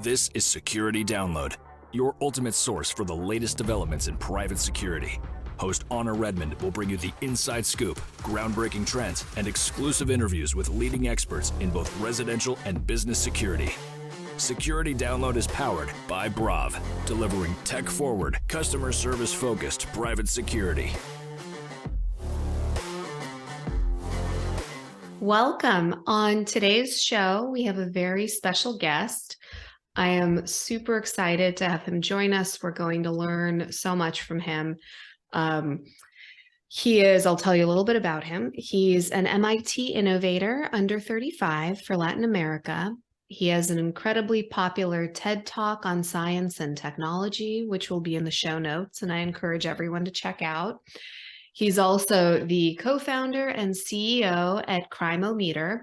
This is Security Download, your ultimate source for the latest developments in private security. Host Anna Redmond will bring you the inside scoop, groundbreaking trends, and exclusive interviews with leading experts in both residential and business security. Security Download is powered by Brav, delivering tech-forward, customer service-focused private security. Welcome. On today's show, we have a very special guest. I am super excited to have him join us. We're going to learn so much from him. I'll tell you a little bit about him. He's an MIT Innovator Under 35 for Latin America. He has an incredibly popular TED Talk on science and technology, which will be in the show notes, and I encourage everyone to check out. He's also the co-founder and CEO at CrimeoMeter,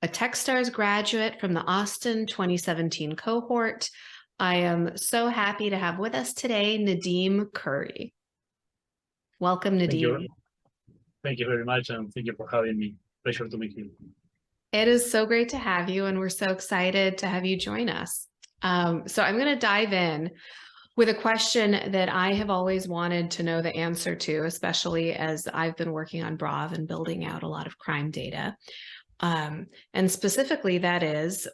a Techstars graduate from the Austin 2017 cohort. I am so happy to have with us today Nadim Curi. Welcome, Nadim. Thank you very much, and thank you for having me. Pleasure to be here. It is so great to have you, and we're so excited to have you join us. So I'm going to dive in with a question that I have always wanted to know the answer to, especially as I've been working on Brav and building out a lot of crime data. And specifically, that is,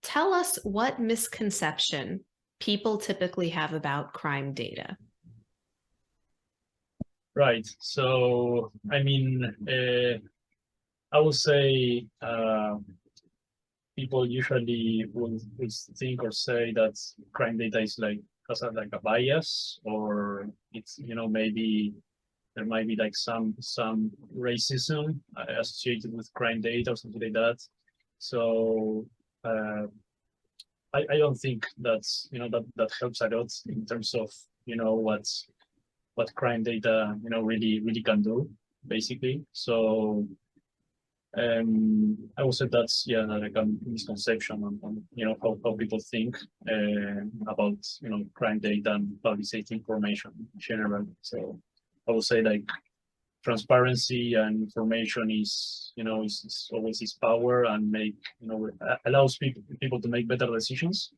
tell us what misconception people typically have about crime data. Right. So, I mean, I would say people usually would think or say that crime data is has a bias, or it's, maybe there might be like some racism associated with crime data or something like that. So I don't think that's that helps a lot in terms of what crime data really can do, basically. So I would say that's like a misconception on how people think about crime data and public safety information in general. So I would say like transparency and information is always is power, and allows people to make better decisions.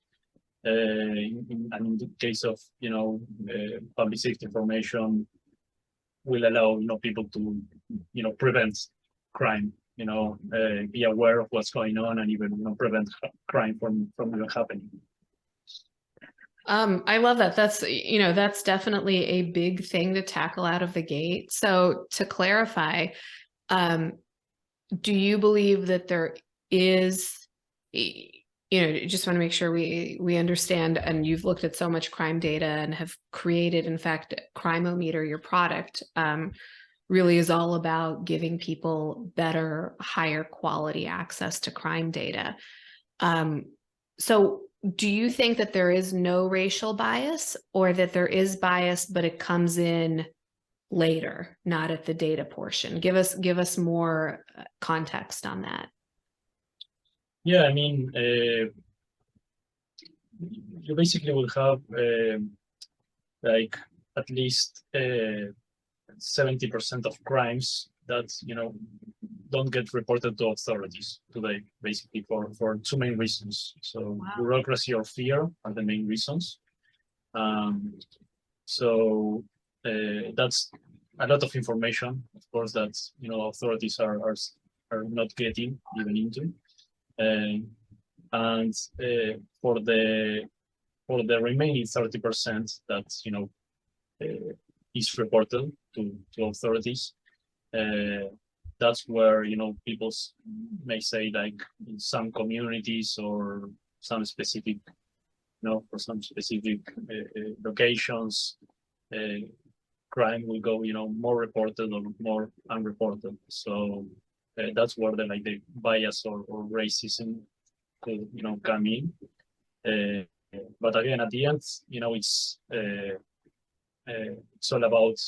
And in the case of public safety information, will allow people to prevent crime, be aware of what's going on, and even prevent crime from even happening. I love that. That's definitely a big thing to tackle out of the gate. So to clarify, do you believe that there is, just want to make sure we understand, and you've looked at so much crime data and have created, in fact, CrimeoMeter, your product, really is all about giving people better, higher quality access to crime data. So do you think that there is no racial bias, or that there is bias, but it comes in later, not at the data portion? Give us more context on that. Yeah, I mean, you basically will have like at least 70% of crimes that don't get reported to authorities today, basically for two main reasons. So wow. Bureaucracy or fear are the main reasons. So that's a lot of information, of course, that authorities are not getting even into. And for the remaining 30% that is reported to authorities, that's where people may say, like, in some communities or some specific for some specific locations, crime will go more reported or more unreported. So that's where the bias or racism could come in. But again, at the end, it's all about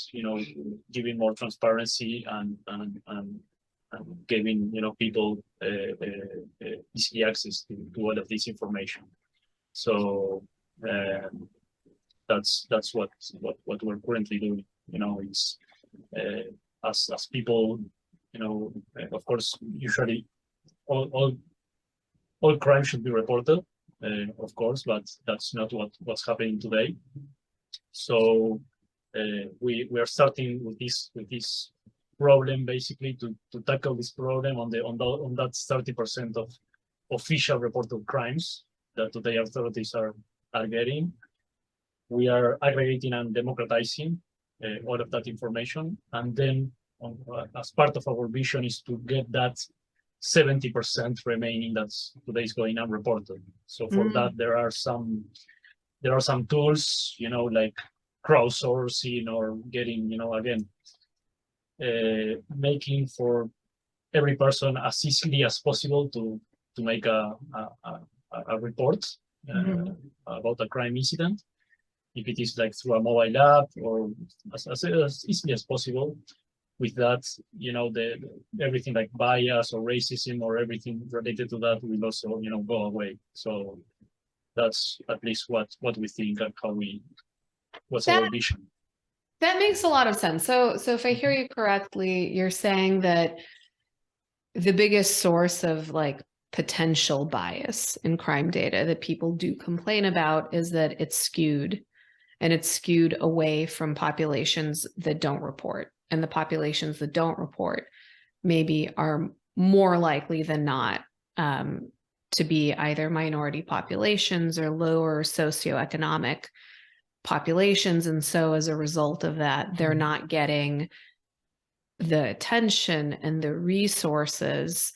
giving more transparency and giving people easy access to all of this information. So that's what we're currently doing. It's as people, of course, usually all crime should be reported, of course, but that's not what's happening today. So we are starting with this problem basically to tackle this problem on that 30% of official reported crimes that today authorities are getting. We are aggregating and democratizing all of that information, and then as part of our vision is to get that 70% remaining that's today is going unreported. So for that there are some tools, like crowdsourcing or getting, again, making for every person as easily as possible to make a report about a crime incident, if it is like through a mobile app or as easily as possible. With that, everything like bias or racism or everything related to that will also, go away. So that's at least what we think and what's our vision. That makes a lot of sense. So if I hear you correctly, you're saying that the biggest source of like potential bias in crime data that people do complain about is that it's skewed, and it's skewed away from populations that don't report. And the populations that don't report maybe are more likely than not to be either minority populations or lower socioeconomic populations. And so as a result of that, they're not getting the attention and the resources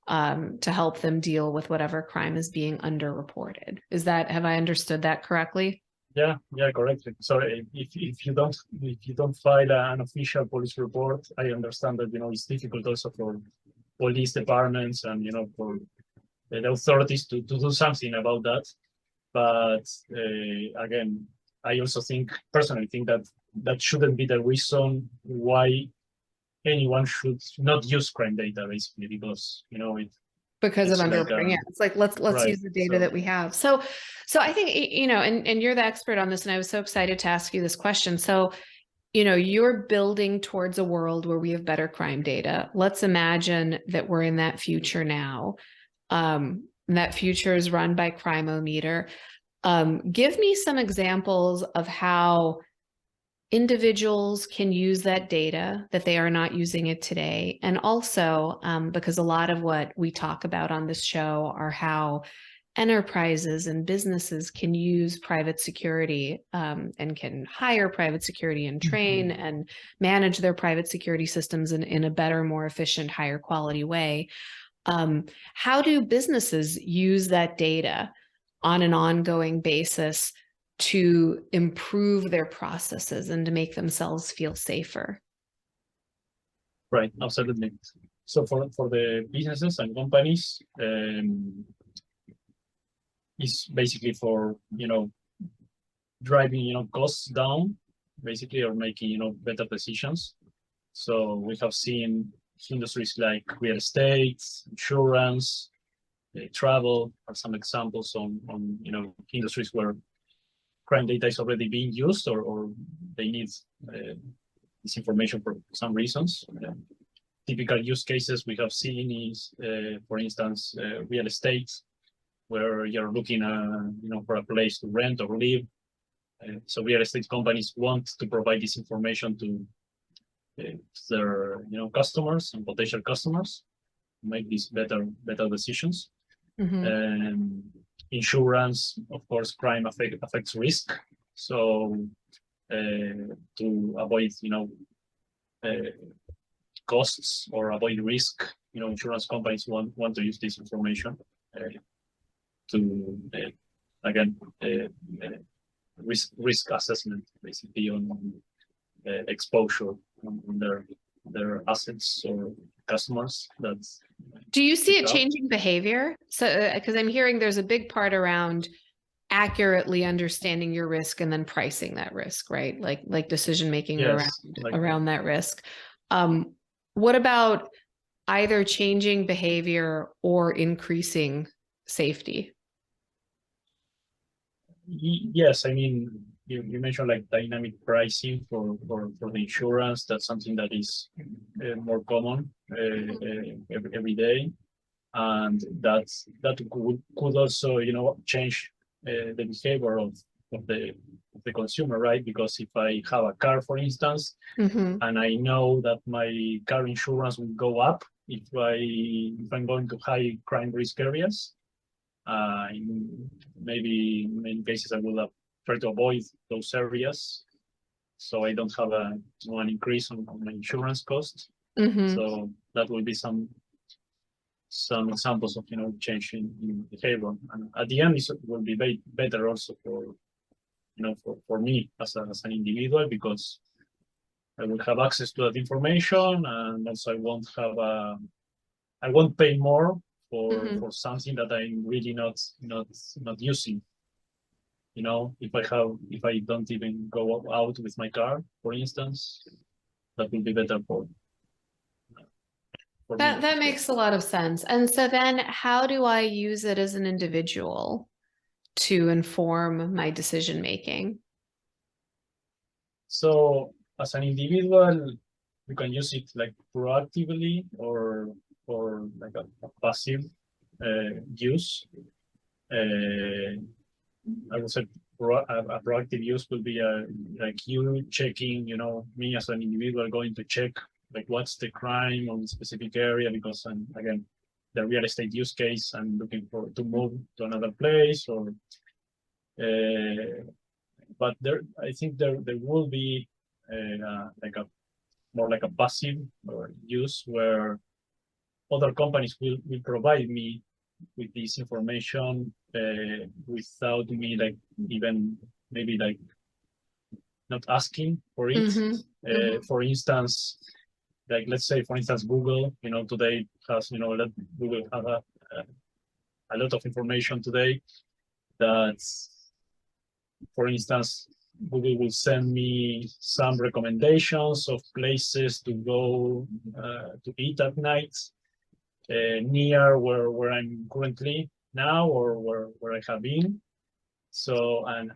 to help them deal with whatever crime is being underreported. Have I understood that correctly? Yeah, correctly. So if you don't file an official police report, I understand that it's difficult also for police departments and for the authorities to do something about that. But again, I also personally think that shouldn't be the reason why anyone should not use crime data, basically, because because of underreporting. Yeah, it's like let's right, use the data that we have. So I think and you're the expert on this, and I was so excited to ask you this question. So you're building towards a world where we have better crime data. Let's imagine that we're in that future now. That future is run by CrimeoMeter. Give me some examples of how individuals can use that data that they are not using it today. And also, because a lot of what we talk about on this show are how enterprises and businesses can use private security and can hire private security and train and manage their private security systems in a better, more efficient, higher quality way. How do businesses use that data on an ongoing basis to improve their processes and to make themselves feel safer? Right, absolutely. So for the businesses and companies, it's basically for driving costs down, basically, or making better decisions. So we have seen industries like real estate, insurance, travel are some examples on industries where crime data is already being used, or they need this information for some reasons. Typical use cases we have seen is, for instance, real estate, where you're looking for a place to rent or live. So real estate companies want to provide this information to their customers and potential customers to make these better decisions. Insurance, of course, crime affects risk. So to avoid costs or avoid risk, insurance companies want to use this information to again risk assessment, basically, on exposure on their assets or customers. Do you see it changing behavior? So because I'm hearing there's a big part around accurately understanding your risk and then pricing that risk, right? Like decision making around that risk. What about either changing behavior or increasing safety? Yes, I mean, you mentioned like dynamic pricing for the insurance. That's something that is more common every day. and that could also, you know, change the behavior of the consumer, right? Because if I have a car, for instance, Mm-hmm. and I know that my car insurance will go up if I'm going to high crime risk areas, maybe in many cases I will try to avoid those areas, so I don't have an increase on my insurance cost. Mm-hmm. So that will be some examples of, you know, change in behavior, and at the end it will be better also for, you know, for me as an individual, because I will have access to that information, and also I won't pay more Mm-hmm. for something that I'm really not using. You know, if I don't even go out with my car, for instance, that will be better for me. That makes a lot of sense. And so then how do I use it as an individual to inform my decision making? So as an individual, you can use it like proactively or like a passive use. I would say a proactive use will be like you checking, you know, me as an individual going to check like what's the crime on a specific area, because again, the real estate use case, I'm looking to move to another place, or but I think there will be like a more like a passive use, where other companies will provide me with this information without me like even maybe like not asking for it. Mm-hmm. For instance, like let's say for instance Google, you know, today has, you know, Google have a lot of information today that, for instance, Google will send me some recommendations of places to go to eat at night near where I'm currently now, or where I have been. So and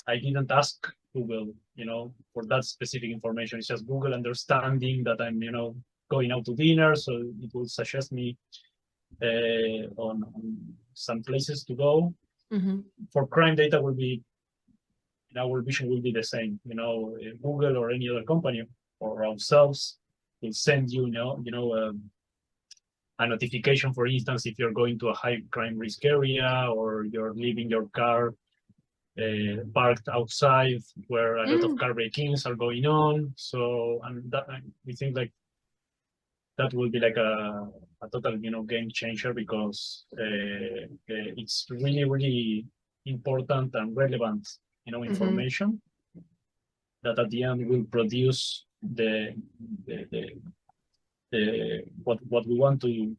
I didn't ask Google, you know, for that specific information. It's just Google understanding that I'm, you know, going out to dinner, so it will suggest me on some places to go. Mm-hmm. For crime data will be, in our vision, will be the same. You know, Google or any other company or ourselves will send you, a notification, for instance, if you're going to a high crime risk area, or you're leaving your car parked outside where a lot of car break-ins are going on. So, and that, we think like that will be like a total, you know, game changer, because it's really, really important and relevant, you know, information that at the end will produce the what we want to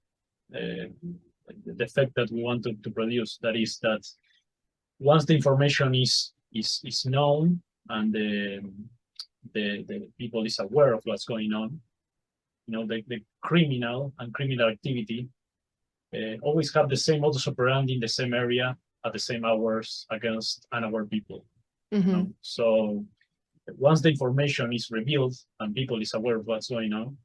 the effect that we want to produce. That is that once the information is known, and the people is aware of what's going on, you know, the criminal activity always have the same modus operandi in the same area at the same hours against unaware people. You know? So once the information is revealed and people is aware of what's going on,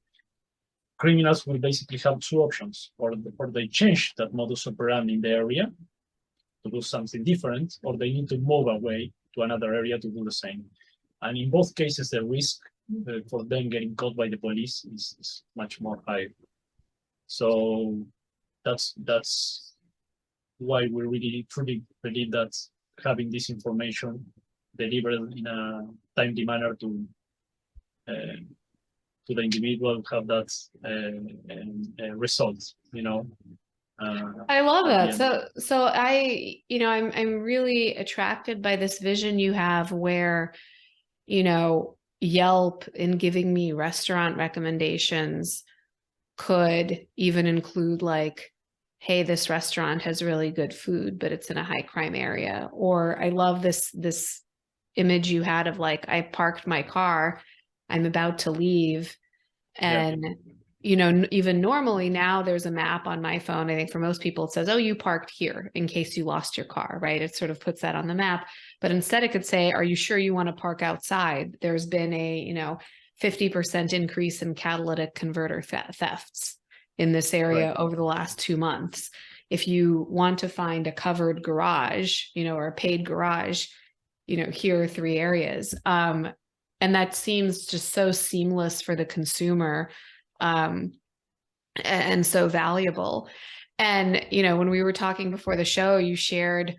criminals will basically have two options: or they change that modus operandi in the area to do something different, or they need to move away to another area to do the same. And in both cases, the risk for them getting caught by the police is much more high. So that's why we really truly believe that having this information delivered in a timely manner to the individual have that result, you know. I love that. So I, you know, I'm really attracted by this vision you have where, you know, Yelp, in giving me restaurant recommendations, could even include like, hey, this restaurant has really good food, but it's in a high crime area. Or I love this image you had of like, I parked my car, I'm about to leave, and you know, even normally now there's a map on my phone. I think for most people it says, oh, you parked here in case you lost your car, right? It sort of puts that on the map. But instead it could say, are you sure you want to park outside? There's been a, you know, 50% increase in catalytic converter thefts. in this area Right. over the last 2 months. If you want to find a covered garage, or a paid garage, here are 3 areas. And that seems just so seamless for the consumer, and so valuable. And, when we were talking before the show, you shared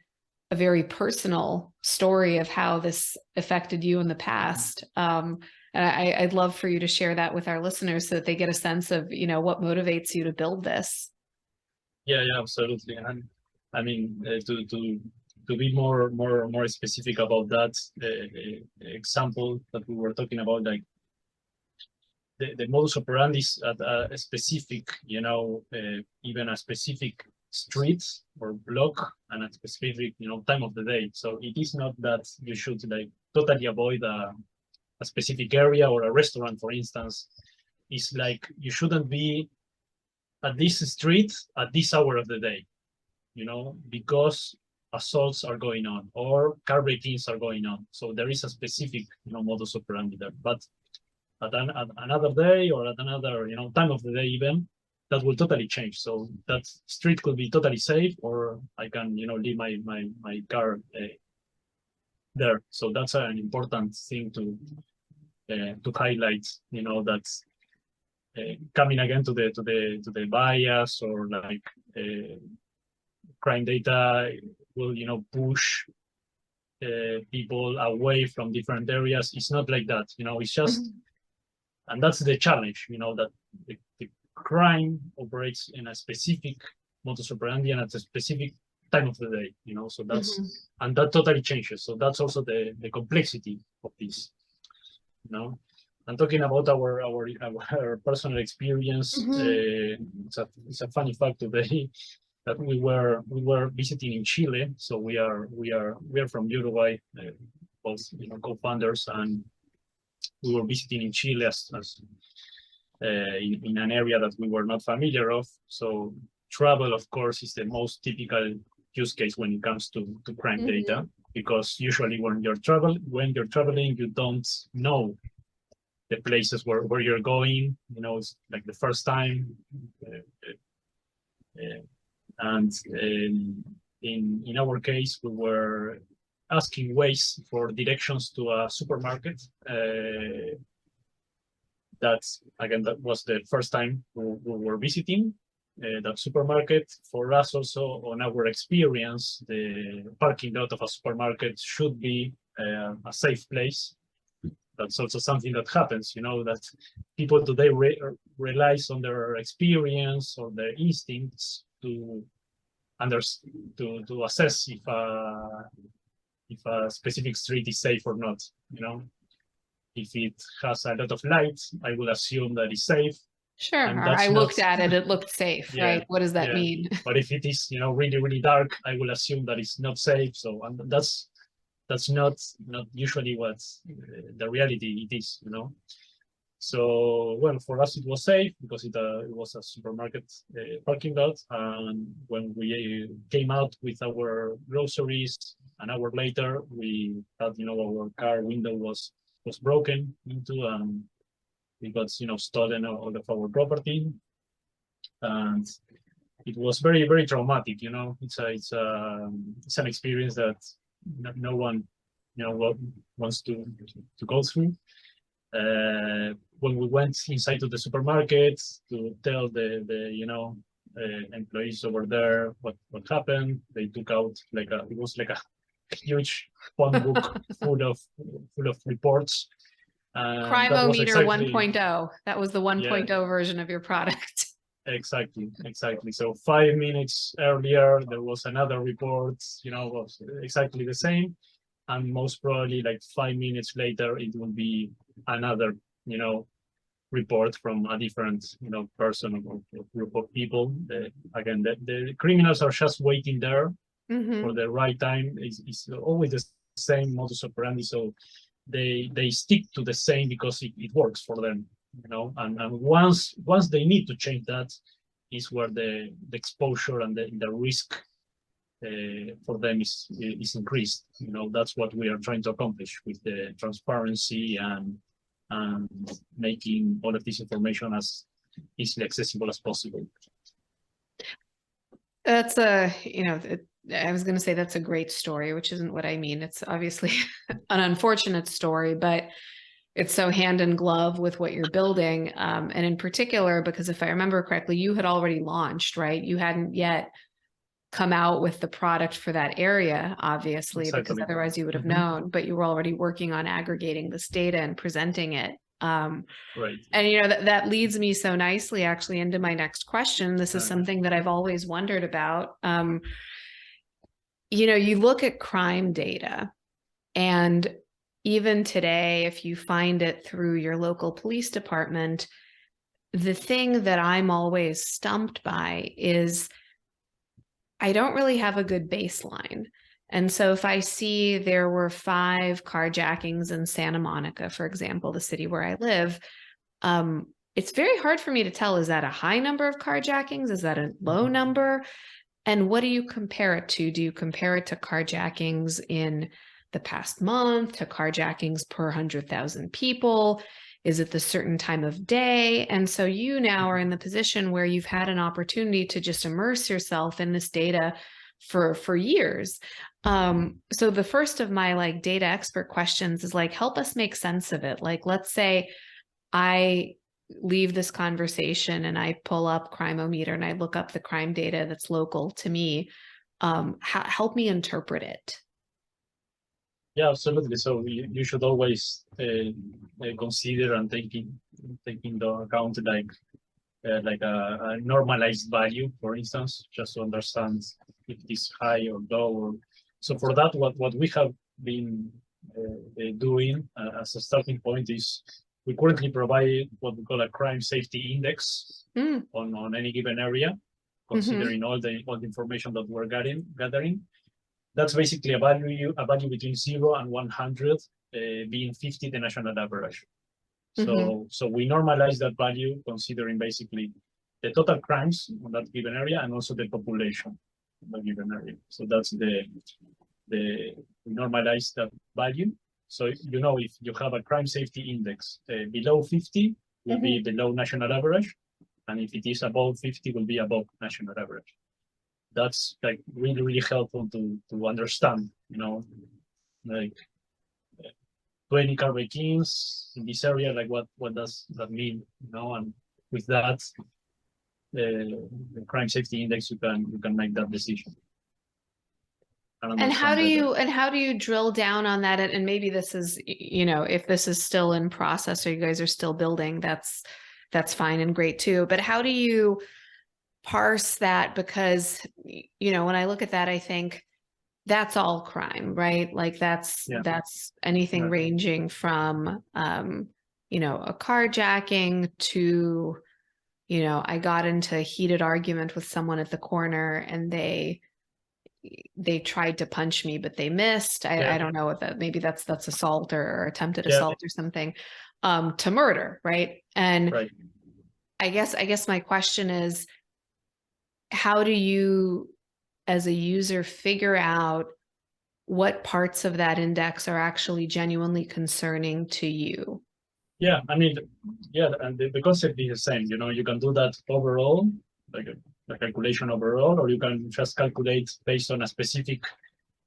a very personal story of how this affected you in the past. And I'd love for you to share that with our listeners so that they get a sense of, what motivates you to build this. Yeah, absolutely. And I mean, to be more specific about that example that we were talking about, like the modus operandi is at a specific, even a specific street or block and a specific, time of the day. So it is not that you should like totally avoid a specific area or a restaurant, for instance. It's like you shouldn't be at this street at this hour of the day, because assaults are going on or car break-ins are going on. So there is a specific, modus operandi there. But at another day or at another, time of the day even, that will totally change. So that street could be totally safe, or I can, leave my car there. So that's an important thing to highlight. That's coming again to the bias, or like crime data will push people away from different areas. It's not like that. It's just, and that's the challenge. That the crime operates in a specific modus operandi and at a specific time of the day. So that's and that totally changes. So that's also the complexity of this. I'm talking about our personal experience. It's a funny fact today that we were visiting in Chile. So we are from Uruguay, both co-founders, and we were visiting in Chile as in an area that we were not familiar of. So travel, of course, is the most typical use case when it comes to crime data, because usually when you're traveling, you don't know the places where you're going. It's like the first time. And in our case, we were asking Waze for directions to a supermarket. That was the first time we were visiting that supermarket. For us also, on our experience, the parking lot of a supermarket should be a safe place. That's also something that happens, that people today relies on their experience or their instincts to assess if a specific street is safe or not. If it has a lot of light, I will assume that it's safe. Sure. Or I looked at it; it looked safe, right? What does that mean? But if it is, really, really dark, I will assume that it's not safe. So that's not usually what the reality it is. So, well, for us it was safe because it was a supermarket parking lot. And when we came out with our groceries, an hour later, we had, our car window was broken into, and we got, stolen all of our property. And it was very, very traumatic. It's an experience that no one, wants to go through. When we went inside to the supermarket to tell the employees over there what happened, they took out it was like a huge phone book full of reports. CrimeoMeter 1.0. That was the 1.0 version of your product. Exactly. So 5 minutes earlier, there was another report, was exactly the same. And most probably like 5 minutes later, it will be another, report from a different, person or group of people. Again, the criminals are just waiting there for the right time. It's always the same modus operandi. So they stick to the same because it works for them, and once they need to change that is where the exposure and the risk for them is increased. That's what we are trying to accomplish with the transparency and making all of this information as easily accessible as possible. That's I was going to say that's a great story, which isn't what I mean. It's obviously an unfortunate story, but it's so hand in glove with what you're building. And in particular, because if I remember correctly, you had already launched, right? You hadn't yet come out with the product for that area, obviously, because otherwise you would have known, but you were already working on aggregating this data and presenting it. Right. And that leads me so nicely actually into my next question. This is something that I've always wondered about. You look at crime data, and even today, if you find it through your local police department, the thing that I'm always stumped by is I don't really have a good baseline. And so if I see there were 5 carjackings in Santa Monica, for example, the city where I live, it's very hard for me to tell, is that a high number of carjackings? Is that a low number? And what do you compare it to? Do you compare it to carjackings in the past month, to carjackings per 100,000 people? Is it the certain time of day? And so you now are in the position where you've had an opportunity to just immerse yourself in this data for years. So the first of my data expert questions is help us make sense of it. Let's say I leave this conversation and I pull up CrimeoMeter and I look up the crime data that's local to me. Help me interpret it. Yeah, absolutely. So you should always consider and take into account a normalized value, for instance, just to understand if it is high or low. So for that, what we have been doing as a starting point is we currently provide what we call a crime safety index on any given area, considering all the information that we're gathering. That's basically a value between 0 and 100, being 50 the national average. So we normalize that value considering basically the total crimes on that given area and also the population of that given area. So that's we normalize that value. So if you have a crime safety index below 50 will be below national average, and if it is above 50 will be above national average. That's really, really helpful to understand, 20 car break-ins in this area, what does that mean, and with that, the crime safety index, you can make that decision. And how do you drill down on that? And maybe this is, if this is still in process or you guys are still building, that's fine and great too. But how do you parse that? Because, when I look at that, I think that's all crime, right? That's anything ranging from, a carjacking to, I got into a heated argument with someone at the corner and they tried to punch me, but they missed. I don't know what maybe that's assault or attempted assault or something, to murder. Right. And I guess my question is, how do you, as a user, figure out what parts of that index are actually genuinely concerning to you? Yeah, and the concept is the same. You can do that overall, like a calculation overall, or you can just calculate based on a specific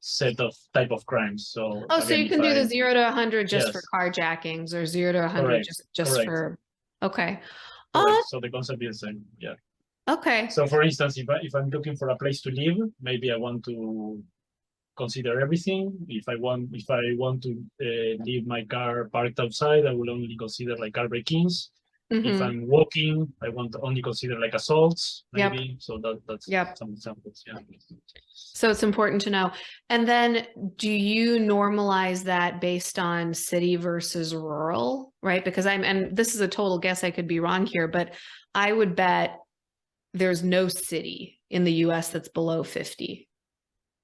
set of type of crimes. So so you can do the 0 to 100 just for carjackings, or 0 to 100 just for okay. So the concept is the same. Yeah. Okay. So for instance, if I'm looking for a place to live, maybe I want to consider everything. If I want to leave my car parked outside, I will only consider car break-ins. If I'm walking, I want to only consider assaults, maybe. So that's some examples. Yeah. So it's important to know. And then do you normalize that based on city versus rural, right? Because and this is a total guess, I could be wrong here, but I would bet there's no city in the US that's below 50,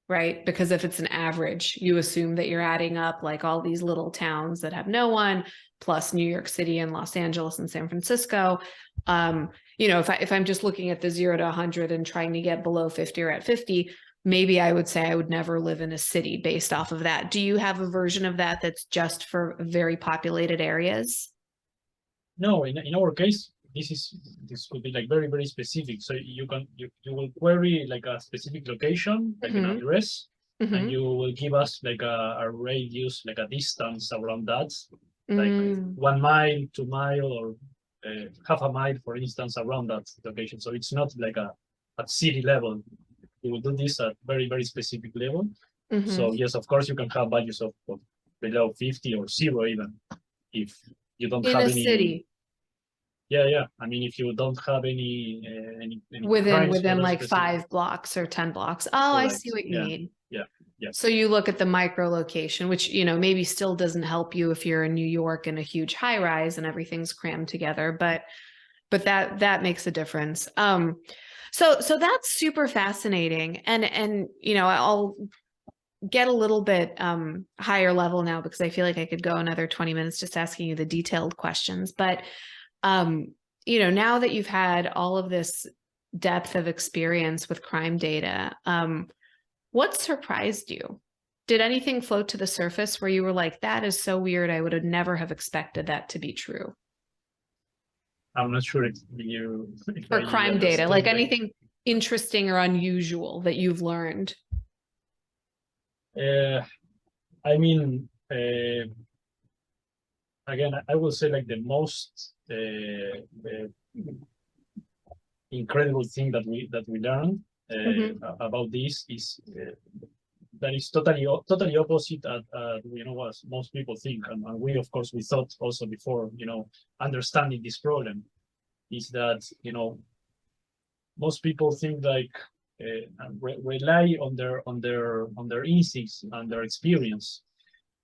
right? Because if it's an average, you assume that you're adding up all these little towns that have no one, plus New York City and Los Angeles and San Francisco. If I'm just looking at the 0 to 100 and trying to get below 50 or at 50, maybe I would say I would never live in a city based off of that. Do you have a version of that that's just for very populated areas? No, in our case, this could be like very, very specific. So you will query like a specific location, like an address, and you will give us like a radius, like a distance around that, like 1 mile, 2 mile, or half a mile, for instance, around that location. So it's not like at city level. You will do this at very, very specific level. So yes, of course, you can have values of below 50 or 0 even, if you don't have any city. Yeah. I mean, if you don't have any within like 5 blocks or 10 blocks. Oh, I see what you mean. Yeah. So you look at the micro location, which, maybe still doesn't help you if you're in New York in a huge high rise and everything's crammed together, but that makes a difference. So that's super fascinating. And I'll get a little bit higher level now, because I feel like I could go another 20 minutes just asking you the detailed questions. But now that you've had all of this depth of experience with crime data, what surprised you? Did anything float to the surface where you were like, that is so weird, I would have never have expected that to be true? I'm not sure if for crime data, like anything interesting or unusual that you've learned. I mean, again, I will say like the most incredible thing that we learned about this is that is totally opposite at what most people think, and we, of course, we thought also before understanding this problem, is that most people think like rely on their instincts and their experience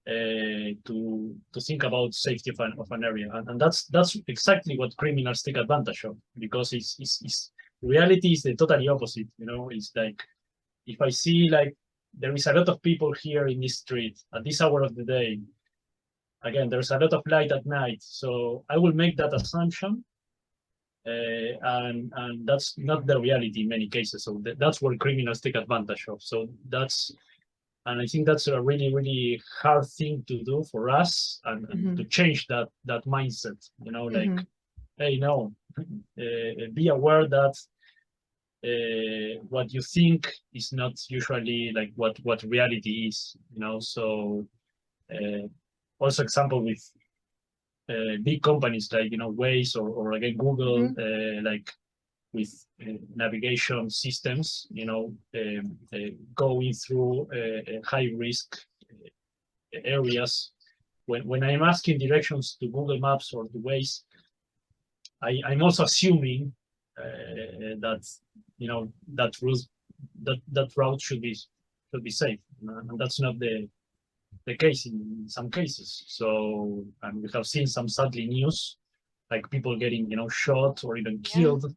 to think about safety of an area, and that's exactly what criminals take advantage of, because it's reality is the totally opposite. It's like, if I see like there is a lot of people here in this street at this hour of the day, again, there's a lot of light at night, so I will make that assumption, and that's not the reality in many cases. So that's where criminals take advantage of. So and I think that's a really, really hard thing to do for us, and to change that mindset. Like, hey, no, be aware that what you think is not usually like what reality is. So also example with big companies like Waze or again Google, like with navigation systems, going through high risk areas. When I'm asking directions to Google Maps or to Waze, I'm also assuming that that route should be safe, and that's not the case in some cases. So, and we have seen some sadly news, like people getting shot or even killed.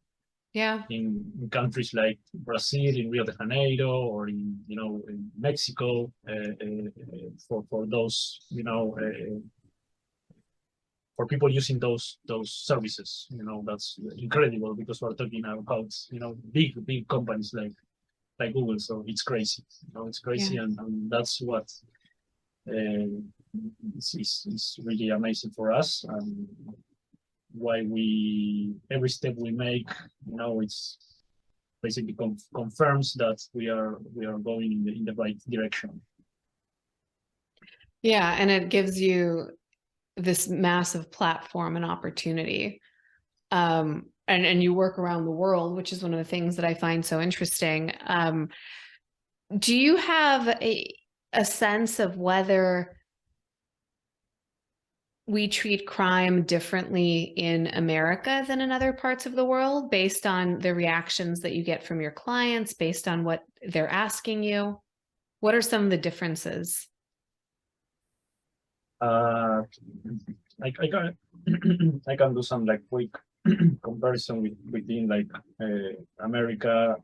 In countries like Brazil, in Rio de Janeiro, or in Mexico, for those for people using those services. That's incredible, because we're talking about big companies like Google. So it's crazy. It's crazy, and that's what is really amazing for us, and why every step we make, it's basically confirms that we are going in the right direction. Yeah, and it gives you this massive platform and opportunity. And you work around the world, which is one of the things that I find so interesting. Do you have a sense of whether we treat crime differently in America than in other parts of the world, based on the reactions that you get from your clients, based on what they're asking you? What are some of the differences? I can do some like quick comparison between like America,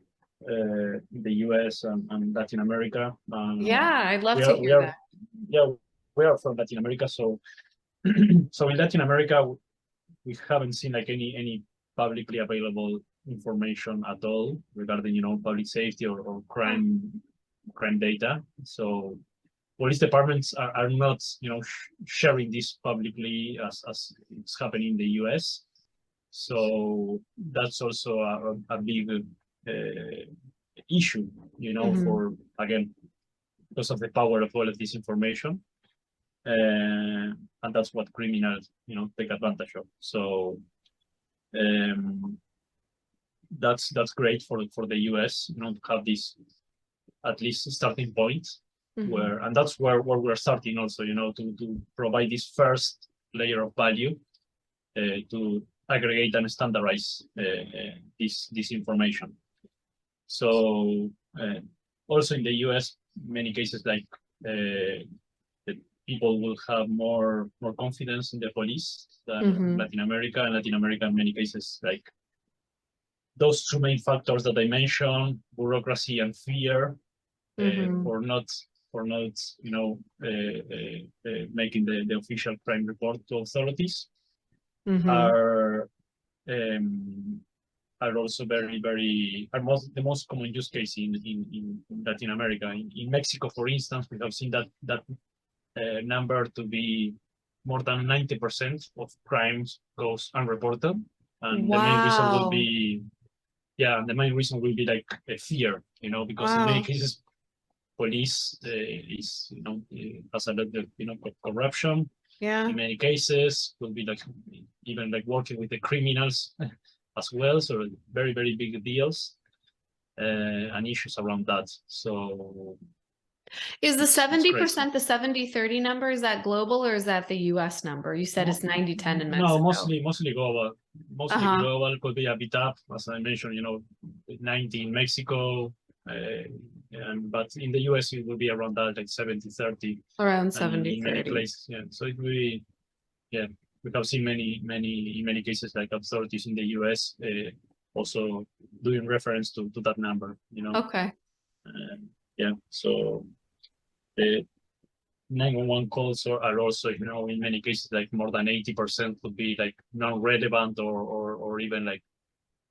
the US, and Latin America. Yeah, I'd love to hear that. Yeah, we are from Latin America, so so in Latin America, we haven't seen like any publicly available information at all regarding public safety or crime data. So police departments are not sharing this publicly as it's happening in the US. So that's also a big issue, for, again, because of the power of all of this information. And that's what criminals, take advantage of. So that's great for the US, to have this at least starting point where, and that's where we're starting also, to provide this first layer of value to aggregate and standardize this information. So also in the US, many cases like the people will have more confidence in the police than Latin America. And Latin America, in many cases, like those two main factors that I mentioned, bureaucracy and fear, for not making the official crime report to authorities, are also the most common use case in Latin America. In Mexico, for instance, we have seen that number to be more than 90% of crimes goes unreported, and the main reason will be like a fear, because in many cases police is has a lot of corruption. In many cases will be like even like working with the criminals as well, so very big deals and issues around that. So is the 70% the 70-30 number, is that global or is that the US number? You said it's 90-10 in Mexico. No, mostly global. Global, could be a bit up, as I mentioned, 90 in Mexico, but in the US it will be around that, like 70-30. Around 70-30. In many places, so it will be, we have seen in many cases like authorities in the US also doing reference to that number, Okay. So the 911 calls are also, in many cases, like more than 80% would be like non-relevant or even like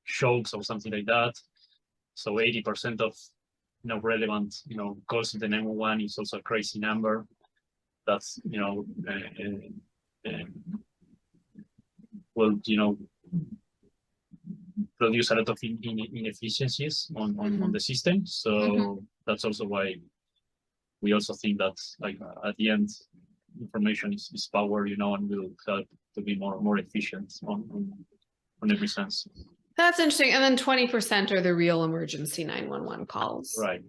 jokes or something like that. So 80% of relevant, calls to the 911 is also a crazy number. That's, will, produce a lot of inefficiencies on the system. So that's also why we also think that, like, at the end, information is power, and will help to be more efficient on every sense. That's interesting. And then 20% are the real emergency 911 calls. Right.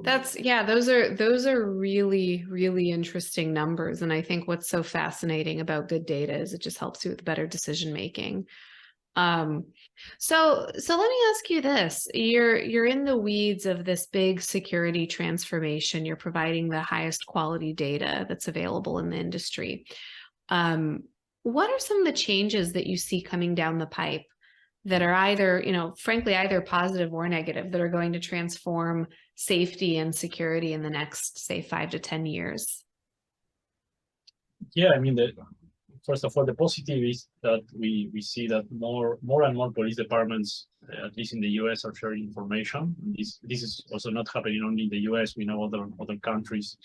Those are really interesting numbers. And I think what's so fascinating about good data is it just helps you with better decision making. So let me ask you this. You're in the weeds of this big security transformation. You're providing the highest quality data that's available in the industry. What are some of the changes that you see coming down the pipe that are either, frankly, either positive or negative, that are going to transform safety and security in the next, say, 5 to 10 years? Yeah, I mean, first of all, the positive is that we see that more and more police departments, at least in the US, are sharing information. This is also not happening only in the US. We know other countries.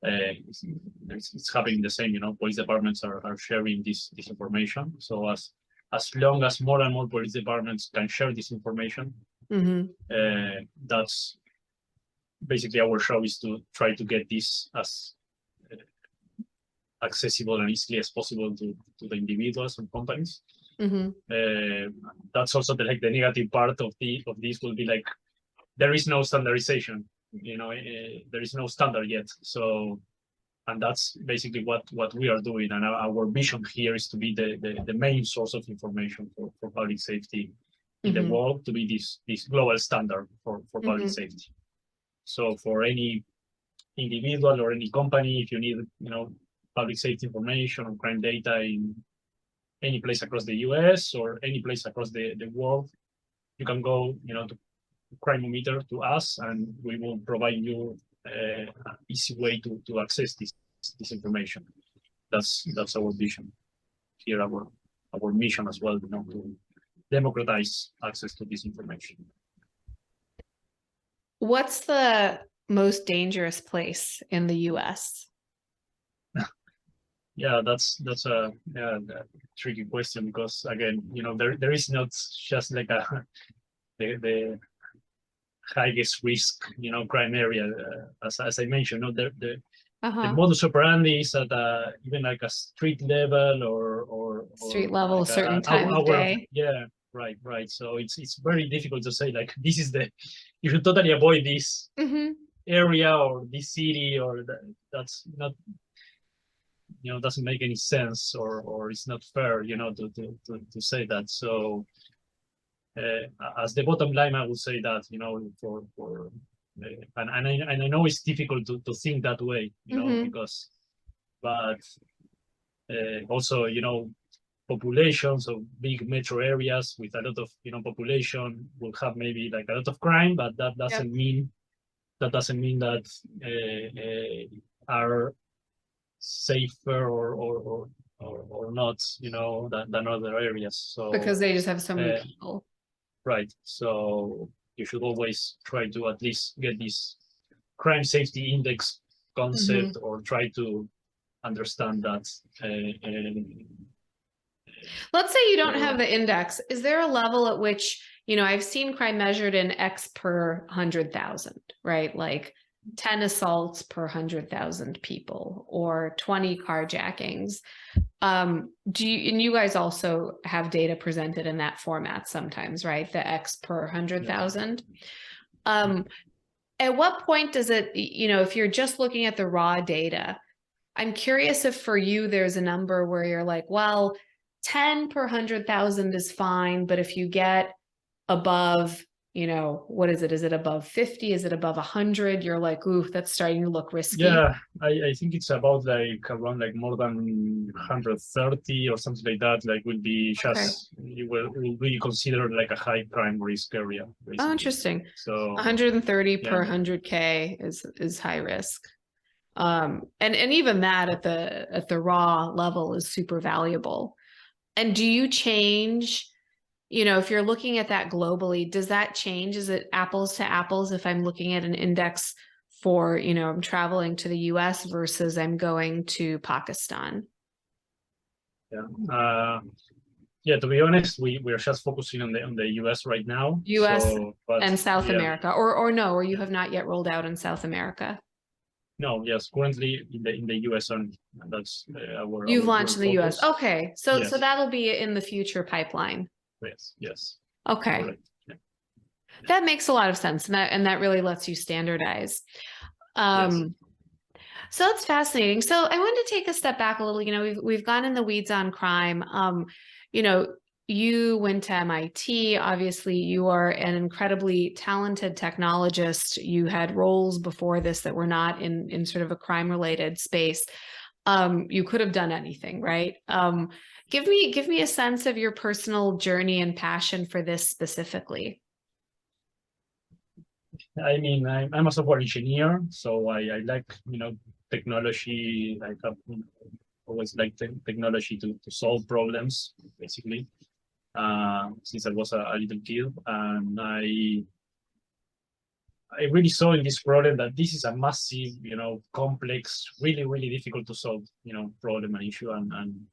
It's happening the same. Police departments are sharing this information. So as long as more and more police departments can share this information, that's basically our job, is to try to get this as accessible and easily as possible to the individuals and companies. That's also the negative part of this will be like, there is no standardization. There is no standard yet. So, and that's basically what we are doing. And our vision here is to be the main source of information for public safety in the world, to be this global standard for public safety. So for any individual or any company, if you need, public safety information or crime data in any place across the US or any place across the world, you can go, to CrimeoMeter, to us, and we will provide you an easy way to access this information. That's our vision here, our mission as well, to democratize access to this information. What's the most dangerous place in the US? Yeah, that's a tricky question, because again, there is not just like the highest risk, crime area, as I mentioned. The modus operandi is at even like a street level, or Street level, like certain time of day. yeah, right. So it's very difficult to say like this is you should totally avoid this area or this city, or that's not, doesn't make any sense, or it's not fair, to say that. So as the bottom line, I would say that, for and I know it's difficult to think that way, because, but also, populations of big metro areas with a lot of, population will have maybe like a lot of crime, but that doesn't mean that are safer or not, than other areas. So Because they just have so many people. right. So you should always try to at least get this crime safety index concept, or try to understand that. Let's say you don't have the index. Is there a level at which, I've seen crime measured in X per 100,000, right? Like 10 assaults per 100,000 people, or 20 carjackings. And you guys also have data presented in that format sometimes, right? The X per 100,000. At what point does it, if you're just looking at the raw data, I'm curious if for you there's a number where you're like, well, 10 per 100,000 is fine, but if you get above, what is it? Is it above 50? Is it above 100? You're like, ooh, that's starting to look risky. Yeah, I think it's about like around like more than 130 or something like that. Like will be just, it will be considered like a high crime risk area, basically. Oh, interesting. So 130 per 100K is high risk. And even that at the raw level is super valuable. And do you change, if you're looking at that globally, does that change? Is it apples to apples if I'm looking at an index for, I'm traveling to the US versus I'm going to Pakistan? Yeah, to be honest, we're just focusing on the US right now. US and South America, or no, or you have not yet rolled out in South America? No, yes, currently in the US only. That's You've launched in the US. focus. Okay, so that'll be in the future pipeline. Yes. Okay. Correct. Yeah. That makes a lot of sense, and that really lets you standardize. So that's fascinating. So I wanted to take a step back a little. We've gone in the weeds on crime. You went to MIT. Obviously, you are an incredibly talented technologist. You had roles before this that were not in sort of a crime-related space. You could have done anything, right? Give me a sense of your personal journey and passion for this specifically. I mean, I'm a software engineer, so I like, technology. I have always liked technology to solve problems, basically, since I was a little kid. And I really saw in this problem that this is a massive, complex, really, really difficult to solve, problem and issue. And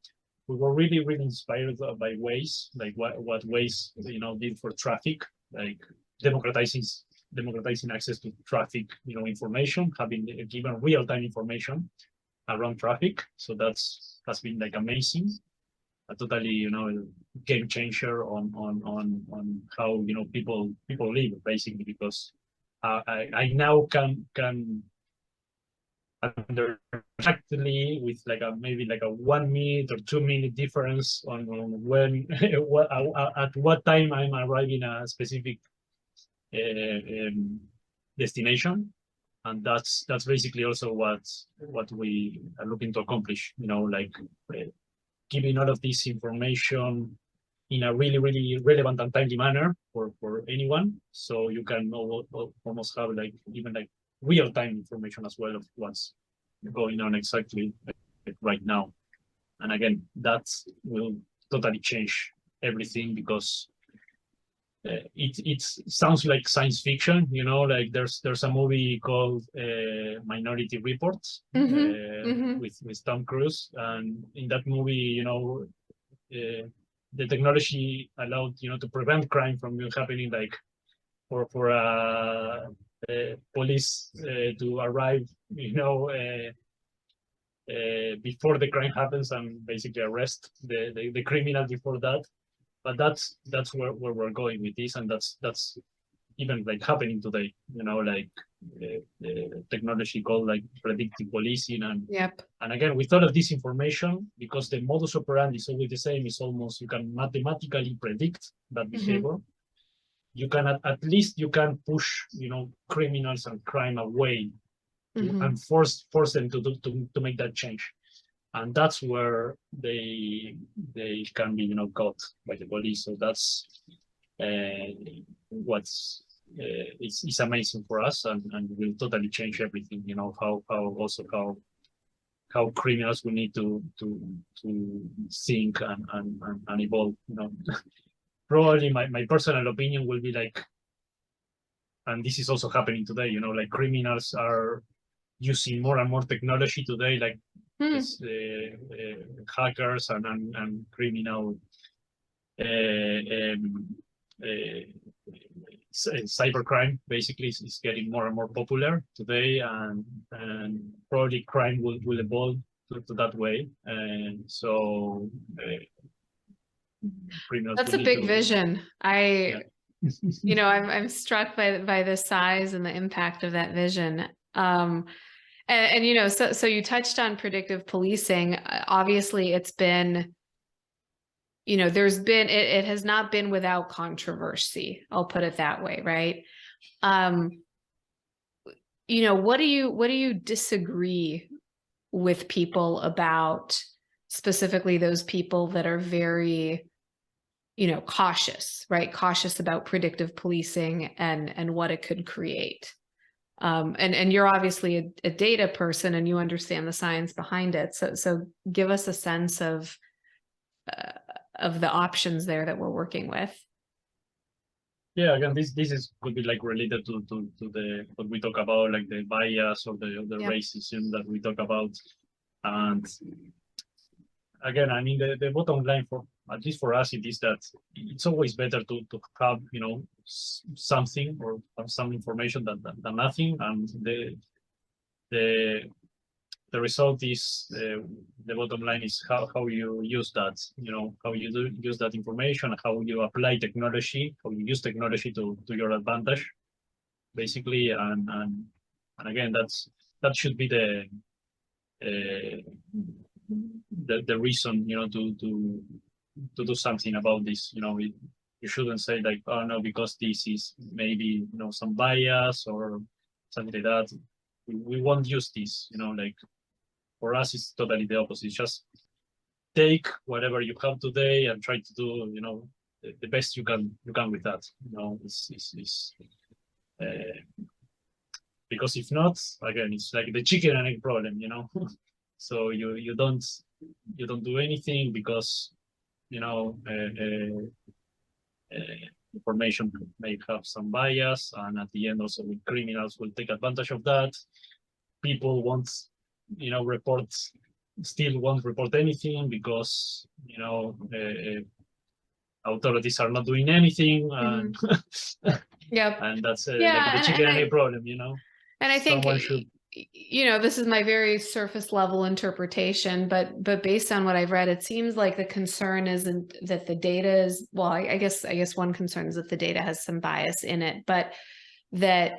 we were really, really inspired by Waze, like what Waze, did for traffic, like democratizing access to traffic, information, having given real-time information around traffic. So has been like amazing, a totally, game changer on how, people live, basically, because I now can exactly with like maybe like a 1 minute or 2 minute difference on when at what time I'm arriving at a specific destination. And that's basically also what we are looking to accomplish, like giving all of this information in a really, really relevant and timely manner for anyone. So you can almost have like even like real-time information as well of what's going on exactly like right now. And again, that will totally change everything, because it sounds like science fiction, you know, like there's a movie called Minority Report with Tom Cruise, and in that movie, you know, the technology allowed, you know, to prevent crime from happening, like for police to arrive, you know, before the crime happens and basically arrest the criminal before that. But that's where we're going with this, and that's even like happening today, you know, like technology called like predictive policing, and and again, with all of this information, because the modus operandi is always the same, it's almost, you can mathematically predict that behavior. You can at least you can push, you know, criminals and crime away and force them to make that change. And that's where they can be, you know, caught by the police. So that's what's it's amazing for us, and will totally change everything. You know, how criminals will need to think and evolve. You know, probably my personal opinion will be like, and this is also happening today. You know, like criminals are using more and more technology today, like hackers and criminal cybercrime basically is getting more and more popular today, and probably crime will evolve to that way, and so that's a big vision. You know, I'm struck by the size and the impact of that vision. And you know, so you touched on predictive policing. Obviously, it's been, you know, it has not been without controversy. I'll put it that way, right? You know, what do you disagree with people about, specifically those people that are very, you know, cautious, right? Cautious about predictive policing and what it could create. And you're obviously a data person and you understand the science behind it. So give us a sense of the options there that we're working with. Yeah, again, this could be like related to the what we talk about, like the bias or the racism that we talk about. And again, I mean, the bottom line, for at least for us, it is that it's always better to have, you know, something or some information than nothing. And the result is the bottom line is how you use that, you know, how you use that information, how you apply technology, how you use technology to your advantage, basically. And again, that should be the reason, you know, to do something about this. You know, you shouldn't say like, oh no, because this is maybe, you know, some bias or something like that. We won't use this, you know, like for us it's totally the opposite. Just take whatever you have today and try to do, you know, the best you can with that. You know, because if not, again, it's like the chicken and egg problem, you know. So you don't do anything because, you know, information may have some bias, and at the end also with criminals will take advantage of that. People won't, you know, still won't report anything because, you know, authorities are not doing anything, and and that's like the chicken and egg problem, you know. And I think you know, this is my very surface level interpretation, but based on what I've read, it seems like the concern isn't that the data is, well, I guess one concern is that the data has some bias in it, but that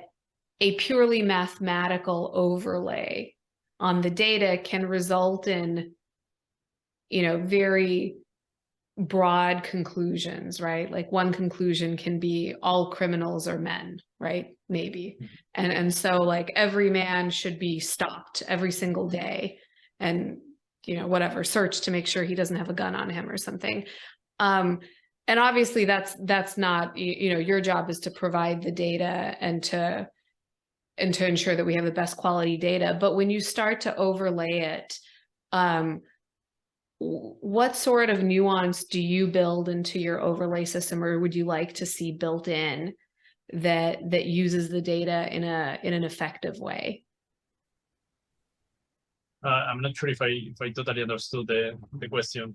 a purely mathematical overlay on the data can result in, you know, very broad conclusions, right? Like one conclusion can be all criminals are men, right? Maybe. And so like every man should be stopped every single day and, you know, whatever, search to make sure he doesn't have a gun on him or something. And obviously that's not, you know, your job is to provide the data and to ensure that we have the best quality data. But when you start to overlay it, what sort of nuance do you build into your overlay system, or would you like to see built in that uses the data in an effective way? I'm not sure if I totally understood the question.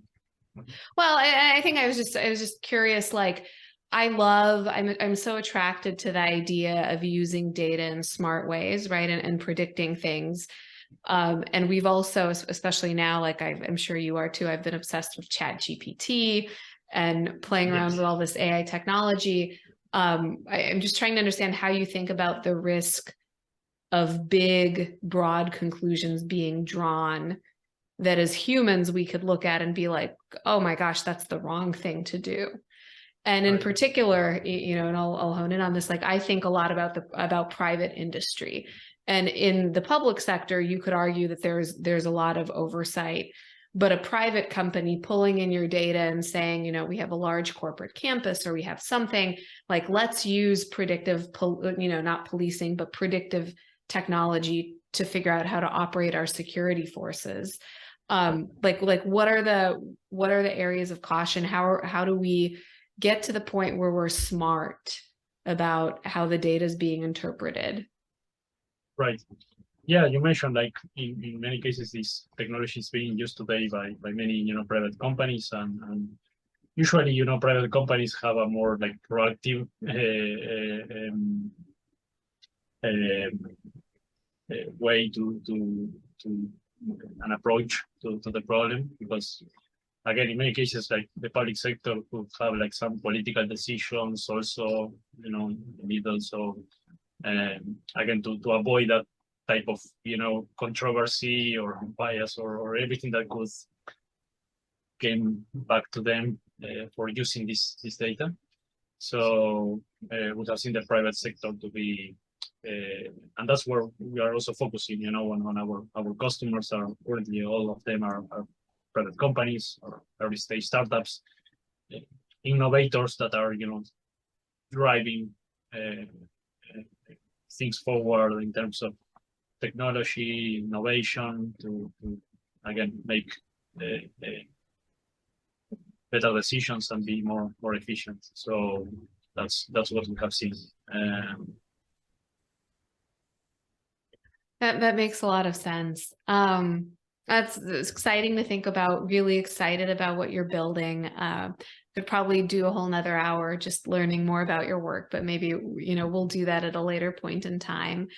Well, I think I was just curious, like, I'm so attracted to the idea of using data in smart ways, right? And predicting things. And we've also, especially now, like I'm sure you are too, I've been obsessed with ChatGPT and playing around with all this AI technology. I'm just trying to understand how you think about the risk of big, broad conclusions being drawn that as humans we could look at and be like, oh my gosh, that's the wrong thing to do. And in particular, and I'll hone in on this, like I think a lot about private industry. And in the public sector, you could argue that there's a lot of oversight, but a private company pulling in your data and saying, we have a large corporate campus, or we have something like, let's use predictive, not policing, but predictive technology to figure out how to operate our security forces. Like what are the areas of caution? How do we get to the point where we're smart about how the data is being interpreted? Right. Yeah, you mentioned like in many cases this technology is being used today by many private companies, and usually private companies have a more like proactive way to an approach to the problem, because again, in many cases, like the public sector could have like some political decisions also, in the middle. So again, to avoid that type of controversy or bias or everything that could came back to them for using this data. So we have seen the private sector to be, and that's where we are also focusing, on our customers are currently all of them are private companies or early stage startups, innovators that are, driving things forward in terms of technology, innovation to again, make better decisions and be more efficient. So that's what we have seen. That makes a lot of sense. It's exciting to think about, really excited about what you're building. Could probably do a whole nother hour just learning more about your work, but maybe, we'll do that at a later point in time.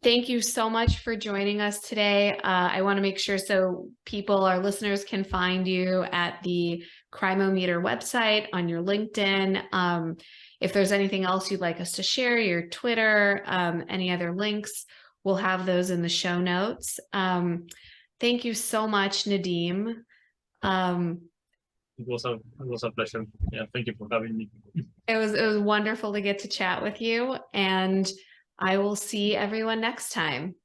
Thank you so much for joining us today. I want to make sure so our listeners can find you at the CrimeoMeter website, on your LinkedIn. If there's anything else you'd like us to share, your Twitter, any other links, we'll have those in the show notes. Thank you so much, Nadim. It was a pleasure. Yeah, thank you for having me. It was wonderful to get to chat with you, and I will see everyone next time.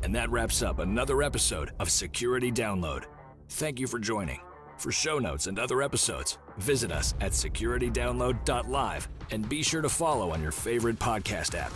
And that wraps up another episode of Security Download. Thank you for joining. For show notes and other episodes, visit us at securitydownload.live and be sure to follow on your favorite podcast app.